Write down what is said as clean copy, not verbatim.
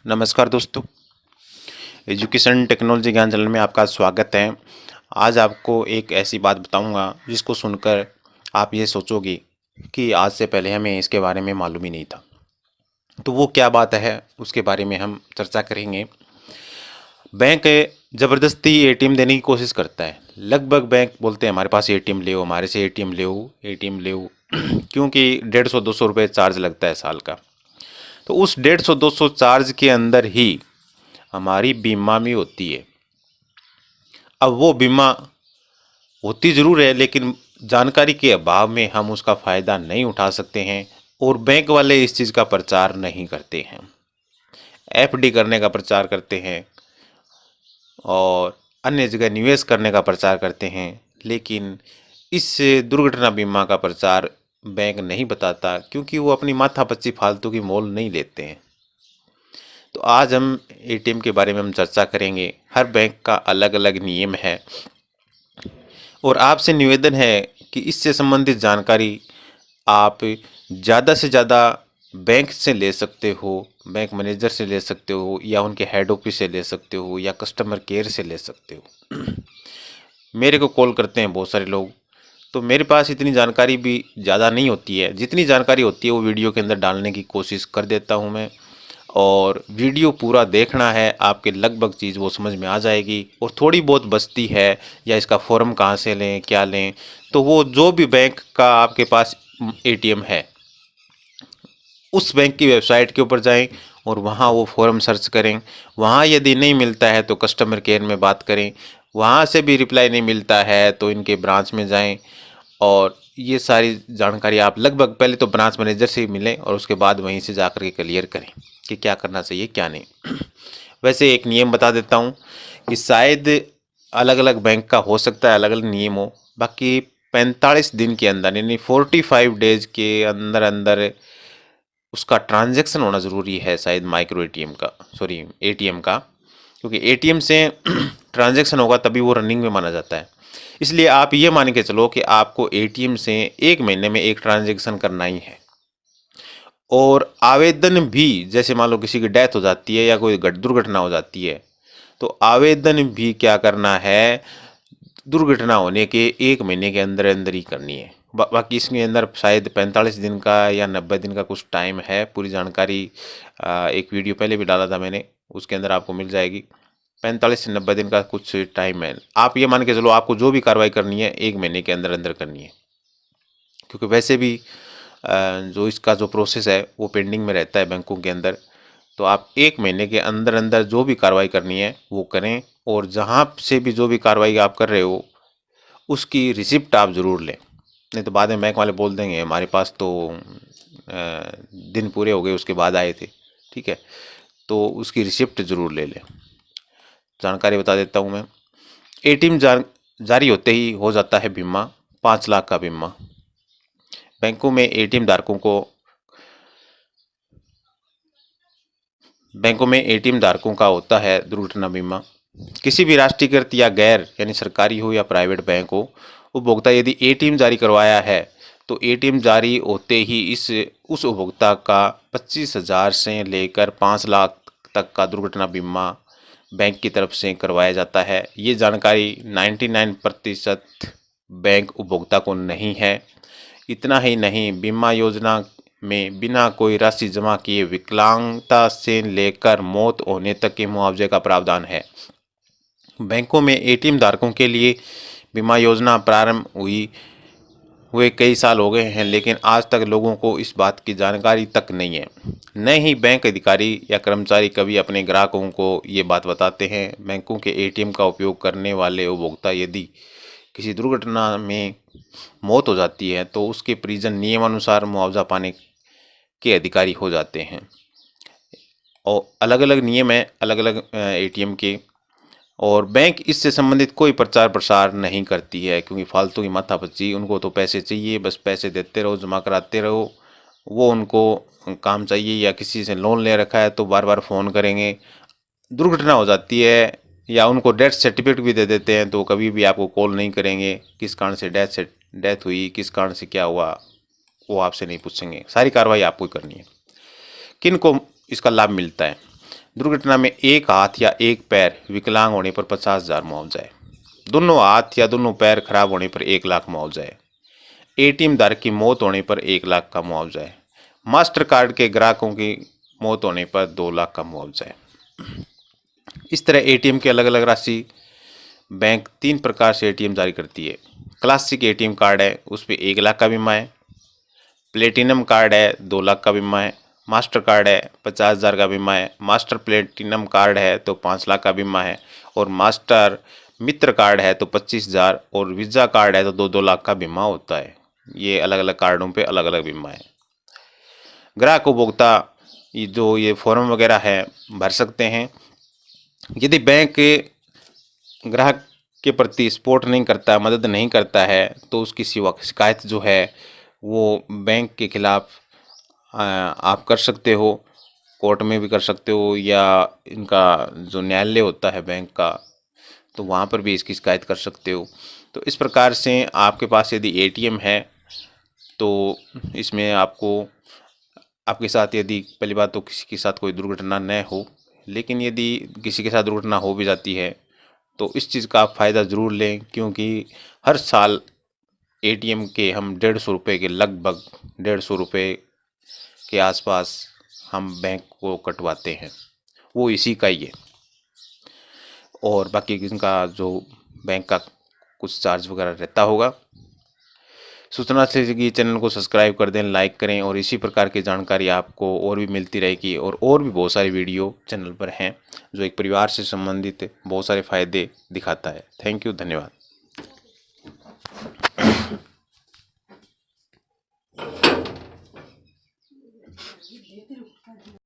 नमस्कार दोस्तों, education technology ज्ञान चैनल में आपका स्वागत है। आज आपको एक ऐसी बात बताऊंगा जिसको सुनकर आप ये सोचोगे कि आज से पहले हमें इसके बारे में मालूम ही नहीं था। तो वो क्या बात है उसके बारे में हम चर्चा करेंगे। बैंक ज़बरदस्ती एटीएम देने की कोशिश करता है। लगभग बैंक बोलते हैं हमारे पास एटीएम ले, हमारे से एटीएम ले, एटीएम ले क्योंकि 150-200 रुपये चार्ज लगता है साल का। तो उस 150-200 चार्ज के अंदर ही हमारी बीमा भी होती है। अब वो बीमा होती ज़रूर है, लेकिन जानकारी के अभाव में हम उसका फ़ायदा नहीं उठा सकते हैं और बैंक वाले इस चीज़ का प्रचार नहीं करते हैं। एफडी करने का प्रचार करते हैं और अन्य जगह निवेश करने का प्रचार करते हैं, लेकिन इस दुर्घटना बीमा का प्रचार बैंक नहीं बताता क्योंकि वो अपनी माथापच्ची फालतू की मोल नहीं लेते हैं। तो आज हम एटीएम के बारे में हम चर्चा करेंगे। हर बैंक का अलग अलग नियम है और आपसे निवेदन है कि इससे संबंधित जानकारी आप ज़्यादा से ज़्यादा बैंक से ले सकते हो, बैंक मैनेजर से ले सकते हो या उनके हेड ऑफिस से ले सकते हो या कस्टमर केयर से ले सकते हो। मेरे को कॉल करते हैं बहुत सारे लोग, तो मेरे पास इतनी जानकारी भी ज़्यादा नहीं होती है। जितनी जानकारी होती है वो वीडियो के अंदर डालने की कोशिश कर देता हूँ मैं, और वीडियो पूरा देखना है, आपके लगभग चीज़ वो समझ में आ जाएगी। और थोड़ी बहुत बचती है या इसका फॉर्म कहाँ से लें, क्या लें, तो वो जो भी बैंक का आपके पास एटीएम है उस बैंक की वेबसाइट के ऊपर जाएं और वहाँ वो फॉर्म सर्च करें। वहाँ यदि नहीं मिलता है तो कस्टमर केयर में बात करें। वहाँ से भी रिप्लाई नहीं मिलता है तो इनके ब्रांच में जाएं और ये सारी जानकारी आप लगभग पहले तो ब्रांच मैनेजर से ही मिलें और उसके बाद वहीं से जाकर के क्लियर करें कि क्या करना चाहिए क्या नहीं। वैसे एक नियम बता देता हूँ कि शायद अलग अलग बैंक का हो सकता है अलग अलग नियम हो, बाकी 45 दिन के अंदर यानी 45 डेज के अंदर अंदर उसका ट्रांजैक्शन होना ज़रूरी है शायद माइक्रो एटीएम का, सॉरी एटीएम का, क्योंकि एटीएम से ट्रांजैक्शन होगा तभी वो रनिंग में माना जाता है। इसलिए आप ये मान के चलो कि आपको एटीएम से 1 महीने में एक ट्रांजैक्शन करना ही है। और आवेदन भी जैसे मान लो किसी की डेथ हो जाती है या कोई दुर्घटना हो जाती है तो आवेदन भी क्या करना है, दुर्घटना होने के 1 महीने के अंदर अंदर ही करनी है। बाकी इसके अंदर शायद 45 दिन का या 90 दिन का कुछ टाइम है। पूरी जानकारी एक वीडियो पहले भी डाला था मैंने, उसके अंदर आपको मिल जाएगी। 45 से 90 दिन का कुछ टाइम है। आप ये मान के चलो आपको जो भी कार्रवाई करनी है 1 महीने के अंदर अंदर करनी है, क्योंकि वैसे भी जो इसका जो प्रोसेस है वो पेंडिंग में रहता है बैंकों के अंदर। तो आप 1 महीने के अंदर अंदर जो भी कार्रवाई करनी है वो करें, और जहाँ से भी जो भी कार्रवाई आप कर रहे हो उसकी रिसिप्ट आप ज़रूर लें, नहीं तो बाद में बैंक वाले बोल देंगे हमारे पास तो दिन पूरे हो गए उसके बाद आए थे। ठीक है, तो उसकी रिसिप्ट ज़रूर ले लें। जानकारी बता देता हूँ मैं। एटीएम जारी होते ही हो जाता है बीमा, 5 लाख का बीमा। बैंकों में एटीएम धारकों का होता है दुर्घटना बीमा। किसी भी राष्ट्रीयकृत या गैर यानी सरकारी हो या प्राइवेट बैंक हो, उपभोक्ता यदि एटीएम जारी करवाया है तो एटीएम जारी होते ही उस उपभोक्ता का 25,000 से लेकर 5 लाख तक का दुर्घटना बीमा बैंक की तरफ से करवाया जाता है। ये जानकारी 99% बैंक उपभोक्ता को नहीं है। इतना ही नहीं, बीमा योजना में बिना कोई राशि जमा किए विकलांगता से लेकर मौत होने तक के मुआवजे का प्रावधान है। बैंकों में एटीएम धारकों के लिए बीमा योजना प्रारंभ हुए कई साल हो गए हैं, लेकिन आज तक लोगों को इस बात की जानकारी तक नहीं है। न ही बैंक अधिकारी या कर्मचारी कभी अपने ग्राहकों को ये बात बताते हैं। बैंकों के एटीएम का उपयोग करने वाले उपभोक्ता यदि किसी दुर्घटना में मौत हो जाती है तो उसके परिजन नियमानुसार मुआवजा पाने के अधिकारी हो जाते हैं। और अलग अलग नियम है अलग अलग एटीएम के, और बैंक इससे संबंधित कोई प्रचार प्रसार नहीं करती है क्योंकि फालतू की माथापच्ची, उनको तो पैसे चाहिए, बस पैसे देते रहो, जमा कराते रहो। वो उनको काम चाहिए, या किसी से लोन ले रखा है तो बार बार फ़ोन करेंगे। दुर्घटना हो जाती है या उनको डेथ सर्टिफिकेट भी दे देते हैं तो कभी भी आपको कॉल नहीं करेंगे किस कारण से डेथ हुई, किस कारण से क्या हुआ, वो आपसे नहीं पूछेंगे। सारी कार्रवाई आपको ही करनी है। किन को इसका लाभ मिलता है? दुर्घटना में एक हाथ या एक पैर विकलांग होने पर 50,000 मुआवजा है। दोनों हाथ या दोनों पैर खराब होने पर 1 लाख मुआवजा है। एटीएम धारक की मौत होने पर 1 लाख का मुआवजा है। मास्टर कार्ड के ग्राहकों की मौत होने पर 2 लाख का मुआवजा है। इस तरह एटीएम की अलग अलग राशि बैंक 3 प्रकार से एटीएम जारी करती है। क्लासिक एटीएम कार्ड है, उस पर 1 लाख का बीमा है। प्लेटिनम कार्ड है, 2 लाख का बीमा है। मास्टर कार्ड है, 50,000 का बीमा है। मास्टर प्लेटिनम कार्ड है तो 5 लाख का बीमा है। और मास्टर मित्र कार्ड है तो 25,000 और वीज़ा कार्ड है तो 2-2 लाख का बीमा होता है। ये अलग अलग कार्डों पे अलग अलग बीमा है। ग्राहक उपभोक्ता ये फॉर्म वगैरह है भर सकते हैं। यदि बैंक ग्राहक के प्रति सपोर्ट नहीं करता, मदद नहीं करता है, तो उसकी शिकायत जो है वो बैंक के खिलाफ आप कर सकते हो, कोर्ट में भी कर सकते हो, या इनका जो न्यायालय होता है बैंक का, तो वहाँ पर भी इसकी शिकायत कर सकते हो। तो इस प्रकार से आपके पास यदि एटीएम है तो इसमें आपके साथ यदि पहली बात तो किसी के साथ कोई दुर्घटना न हो, लेकिन यदि किसी के साथ दुर्घटना हो भी जाती है तो इस चीज़ का आप फ़ायदा ज़रूर लें, क्योंकि हर साल एटीएम के हम 150 रुपये के लगभग 150 रुपये के आसपास हम बैंक को कटवाते हैं, वो इसी का ही है। और बाकी इनका जो बैंक का कुछ चार्ज वगैरह रहता होगा। सूचना से कि चैनल को सब्सक्राइब कर दें, लाइक करें, और इसी प्रकार की जानकारी आपको और भी मिलती रहेगी। और भी बहुत सारी वीडियो चैनल पर हैं जो एक परिवार से संबंधित बहुत सारे फ़ायदे दिखाता है। थैंक यू, धन्यवाद।